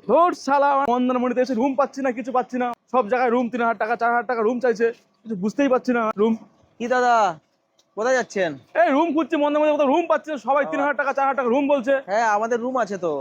ধর শালা, মন্দারমণিতে এসে রুম পাচ্ছি না, কিছু পাচ্ছি না। সব জায়গায় রুম 3000 টাকা 4000 টাকা রুম চাইছে, কিছু বুঝতেই পারছি না। রুম কি দাদা, কোথায় যাচ্ছেন? এই রুম খুঁজছি মন্দারমণিতে, কোথাও রুম পাচ্ছি না। সবাই 3000 টাকা 4000 টাকা রুম বলছে। হ্যাঁ, আমাদের রুম আছে তো,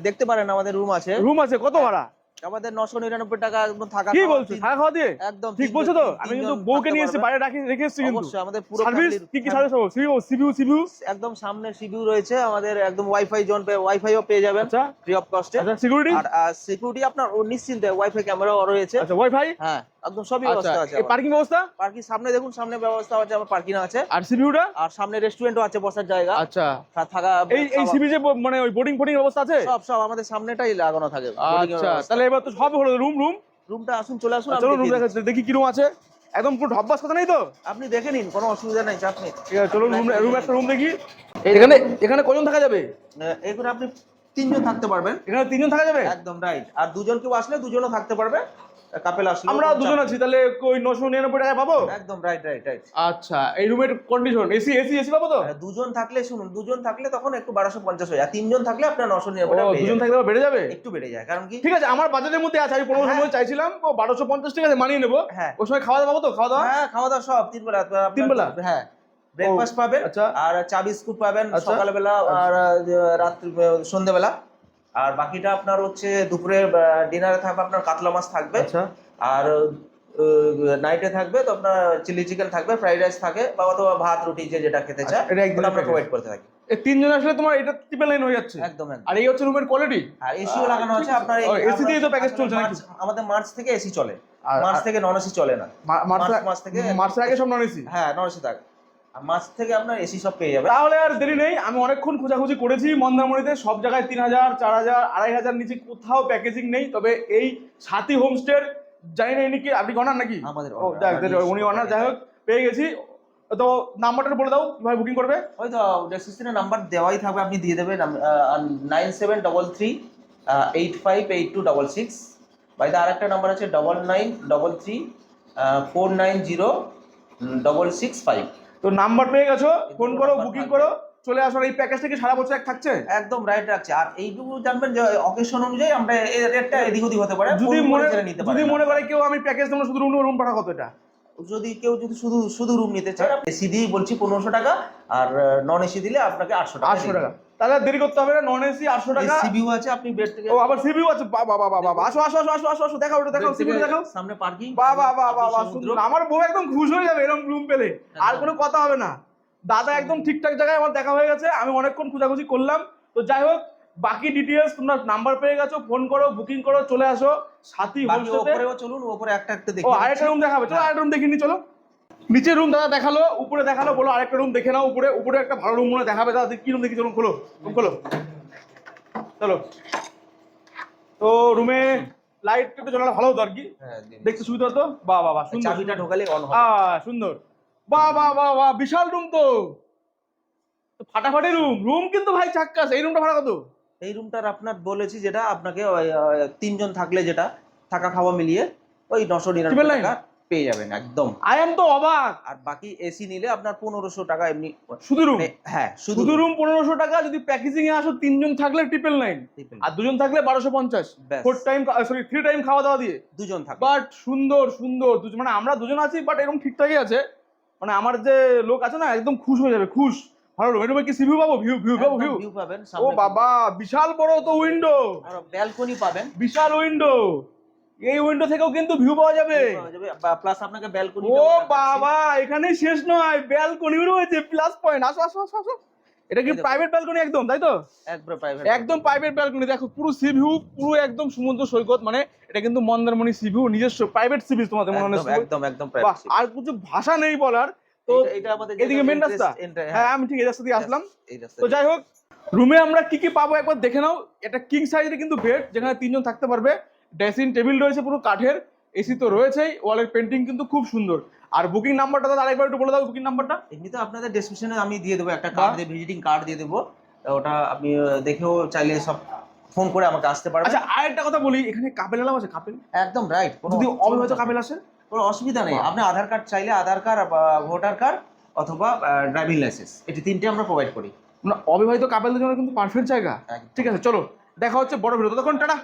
দেখতে পারেন আমাদের রুম আছে। রুম আছে? কত ভাড়া? আমাদের 999 টাকা একদম থাকা কি খাওয়া বলছো? থাকা খাওয়া দিয়ে? একদম ঠিক বলছো তো? আমি কিন্তু বউকে নিয়ে এসেছি, বাইরে রেখে এসেছি। কিন্তু অবশ্যই আমাদের পুরো সার্ভিস কি কি সার্ভিস হবে? সিভিউ একদম সামনে সিভিউ রয়েছে আমাদের, একদম ওয়াইফাই জোন, ওয়াইফাইও পেয়ে যাবেন ফ্রি অফ কস্টে। আচ্ছা, সিকিউরিটি? আর সিকিউরিটি আপনার নিশ্চিন্তে, ওয়াইফাই ক্যামেরাও রয়েছে। আচ্ছা, ওয়াইফাই? হ্যাঁ, একদম সবই ব্যবস্থা আছে। এই পার্কিং ব্যবস্থা? পার্কিং সামনে দেখুন, সামনে ব্যবস্থা আছে, আমার পার্কিং আছে। আর সিভিউটা? আর সামনে রেস্টুরেন্টও আছে, বসার জায়গা। আচ্ছা, থাকা এই সিভি যে মানে ওই বোর্ডিং ব্যবস্থা আছে? সব আমাদের সামনেটাই লাগানো থাকে। আচ্ছা, তাহলে এবার তো সব হলো। রুমটা আসুন, চলে আসুন। চলো রুম দেখি কি রুম আছে। একদম পুরো ঢব্বাস কথা নেই তো? আপনি দেখে নিন, কোনো অসুবিধা নেই, চাপ নেই। ঠিক আছে, চলো একটা রুম দেখি। এখানে কজন থাকা যাবে? এখানে আপনি 3 জন থাকতে পারবেন। এখানে 3 জন থাকা যাবে? একদম রাইট। আর 2 জন কেউ আসলে 2 জনও থাকতে পারবে, কাপল আসলে। আমরা 2 জন আছি, তাহলে ওই 999 টাকা পাবো? একদম রাইট। আচ্ছা, এই রুমের কন্ডিশন এসি পাবো তো? 2 জন থাকলে, শুনুন, 2 জন থাকলে তখন একটু 1250 হয়ে যায়। 3 জন থাকলে আপনার 999 টাকা। 2 জন থাকলে বেড়ে যাবে? একটু বেড়ে যায়, কারণ কি, ঠিক আছে, আমার বাজেটের মধ্যে আছে। আমি 1500 চাইছিলাম, 1250 ঠিক আছে, মানিয়ে নেবো। হ্যাঁ, ওই সময় খাওয়া দাওয়া পাবো তো? খাওয়া দাওয়া? হ্যাঁ, খাওয়া দাওয়া সব 3 বেলা। 3 বেলা? হ্যাঁ, ব্রেকফাস্ট পাবেন, আচ্ছা, আর চা বিস্কুট পাবেন আচ্ছা, সকালবেলা আর রাত্রি সন্ধ্যেবেলা। আর বাকিটা আপনার হচ্ছে দুপুরে ডিনারে থাকবে আপনার কাতলা মাছ থাকবে। আচ্ছা, আর নাইটে থাকবে তো আপনার চিলি চিকেন থাকবে, ফ্রাইড রাইস থাকে, বা অথবা ভাত রুটি যে যেটা খেতে চায় এটা একদম আমরা প্রোভাইড করতে থাকি। এই 3 জন আসলে তোমার এটা ট্রিপল লাইন হয়ে যাচ্ছে। একদম। আর এই হচ্ছে রুমের কোয়ালিটি। আর এসিও লাগানো আছে আপনার। এসি দিয়ে তো প্যাকেজ চলছে নাকি? আমাদের মার্চ থেকে এসি চলে, মার্চ থেকে নন এসি চলে না। মার্চের আগে সব নন এসি? হ্যাঁ, নন এসি থাকে। আর মার্চ থেকে আপনার এসি সব পেয়ে যাবে। তাহলে আর দেরি নেই, আমি অনেকক্ষণ খোঁজাখুঁজি করেছি মন্দারমণিতে, সব জায়গায় 3000 4000 2500 নিচে কোথাও প্যাকেজিং নেই। তবে এই সাথী হোমস্টের, জানি না ইনি কি, আপনি অনার নাকি? আমাদের উনি অনার। যাই হোক, পেয়ে গেছি। তো নাম্বারটা বলে দাও, ভাই বুকিং করবে। ওই তো ডেসক্রিপশনে নাম্বার দেওয়াই থাকবে, আপনি দিয়ে দেবেন 9733858266। বাইরে আরেকটা নাম্বার আছে 9933490665। তো নাম্বার পেয়ে গেছো, ফোন করো, বুকিং করো, চলে আসো। এই প্যাকেজটা কি সারা বছর এক থাকছে? একদম রাইট রাখছে। আর এইটুকু জানবেন যে অকেশন অনুযায়ী আমরা এই রেটটা এদিক ওদিক হতে পারে। যদি মনে করে কেউ আমি প্যাকেজ দেবো শুধু রুম ভাড়া কত? এটা যদি কেউ শুধু রুম নিতে চায়, এসি দিয়ে বলছি 1500 টাকা, আর নন এসি দিলে আপনাকে 800 টাকা। তাহলে দেরি করতে হবে না, নন এসি 800 টাকা। সিভিউ আছে, আপনি বেড থেকে। ও, আবার সিভিউ আছে? বাবা, আসো দেখাও, ওটা দেখাও, সিভিউ দেখাও। সামনে পার্কিং। বাবা, সুন্দর। আমার বউ একদম খুশ হয়ে যাবে এরকম রুম পেলে, আর কোনো কথা হবে না। দাদা একদম ঠিকঠাক জায়গায় আমার দেখা হয়ে গেছে। আমি অনেকক্ষণ খোঁজাখুঁজি করলাম। তো যাই হোক, বাকি ডিটেইলস তোমরা নাম্বার পেয়ে গেছো, ফোন করো, বুকিং করো, চলে আসো সাথী হোমস্টেতে। উপরেও চলুন, উপরে একটা দেখি। ও, আরেকটা রুম দেখাবে? চলো আরেকটা রুম দেখিনি। চলো, নিচে রুম দাদা দেখালো, উপরে দেখালো, বলো আরেকটা রুম দেখে নাও। উপরে একটা ভালো রুম মনে দেখাবে দাদা। কি রুম দেখি? চলুন, খোলো। চলো। তো রুমে লাইট একটু জ্বালানো ভালো হতো আর কি, দেখতে সুবিধা হতো। বাহ, সুন্দর। চাবিটা ঢোকালে অন হবে। সুন্দর। বাহ, বিশাল রুম তো, ফাটাফাটি রুম কিন্তু ভাই চাক্কাস। এই রুমটা ভাড়া কত? এই রুমটার আপনার বলেছি যেটা আপনাকে 3 জন থাকলে যেটা থাকা খাওয়া মিলিয়ে ওই 999 টাকা পেয়ে যাবেন একদম। আই এম তো অবাক। আর বাকি এসি নিলে আপনার 1500 টাকা এমনি শুধু রুম। হ্যাঁ, শুধু রুম 1500 টাকা। যদি প্যাকেজিং এ আসো 3 জন থাকলে 999, আর 2 জন থাকলে 1250। 3 টাইম খাওয়া দাওয়া দিয়ে 2 জন থাকবে। বাট সুন্দর। মানে আমরা 2 জন আছি, বাট এরকম ঠিকঠাকই আছে। মানে আমার যে লোক আছে না, একদম খুশ হয়ে যাবে, খুশ। ভালো রুম। এরকম কি সিভিউ পাবো? ভিউ পাবেন। ও বাবা, বিশাল বড় তো উইন্ডো, আর ব্যালকনি পাবেন, বিশাল উইন্ডো। এই উইন্ডো থেকেও কিন্তু ভিউ পাওয়া যাবে। প্লাস আপনাকে ব্যালকনি। ও বাবা, এখানে শেষ নয়, ব্যালকনিও রয়েছে, প্লাস পয়েন্ট। আসো। এটা কি প্রাইভেট ব্যালকনি একদম, তাই তো? একদম প্রাইভেট ব্যালকনি। দেখো পুরো সি ভিউ, পুরো একদম সমুদ্র সৈকত। মানে এটা কিন্তু মন্দারমণি সি ভিউ, নিজস্ব প্রাইভেট সি ভিউ। তোমাদের মনে হয় একদম প্রাইভেট। আর কিছু ভাষা নেই বলার। তো এটা আমাদের এদিকে মেন রাস্তা। হ্যাঁ, আমি ঠিক এই রাস্তা দিয়ে আসলাম। তো যাই হোক, রুমে আমরা কি পাবো একবার দেখে নাও। এটা কিং সাইজের কিন্তু বেড, যেখানে 3 জন থাকতে পারবে। ড্রেসিং টেবিল রয়েছে পুরো কাঠের, এসি তো রয়েছেই, ওয়ালের পেন্টিং কিন্তু খুব সুন্দর। আর বুকিং নাম্বারটা দাদা আরেকবার একটু বলে দাও, বুকিং নাম্বারটা। এমনিতে আপনাদের ডেসক্রিপশনে আমি দিয়ে দেবো একটা কার্ড, ভিজিটিং কার্ড দিয়ে দেবো। ওটা আপনি দেখেও চাইলে সব ফোন করে আমাকে আসতে পারবেন। আচ্ছা, আরেকটা কথা বলি, এখানে কাপেল এলাও আছে? কাপেল একদম রাইট। যদি অবিবাহিত কাপেল আসে? কোনো অসুবিধা নেই। আপনি আধার কার্ড চাইলে আধার কার্ড, ভোটার কার্ড অথবা ড্রাইভিং লাইসেন্স, এটি 3টে আমরা প্রোভাইড করি। অবিবাহিত কাপেলদের জন্য কিন্তু পারফেক্ট জায়গা। ঠিক আছে, চলো দেখা হচ্ছে বড় ভিডিও। ততক্ষণ টাটা।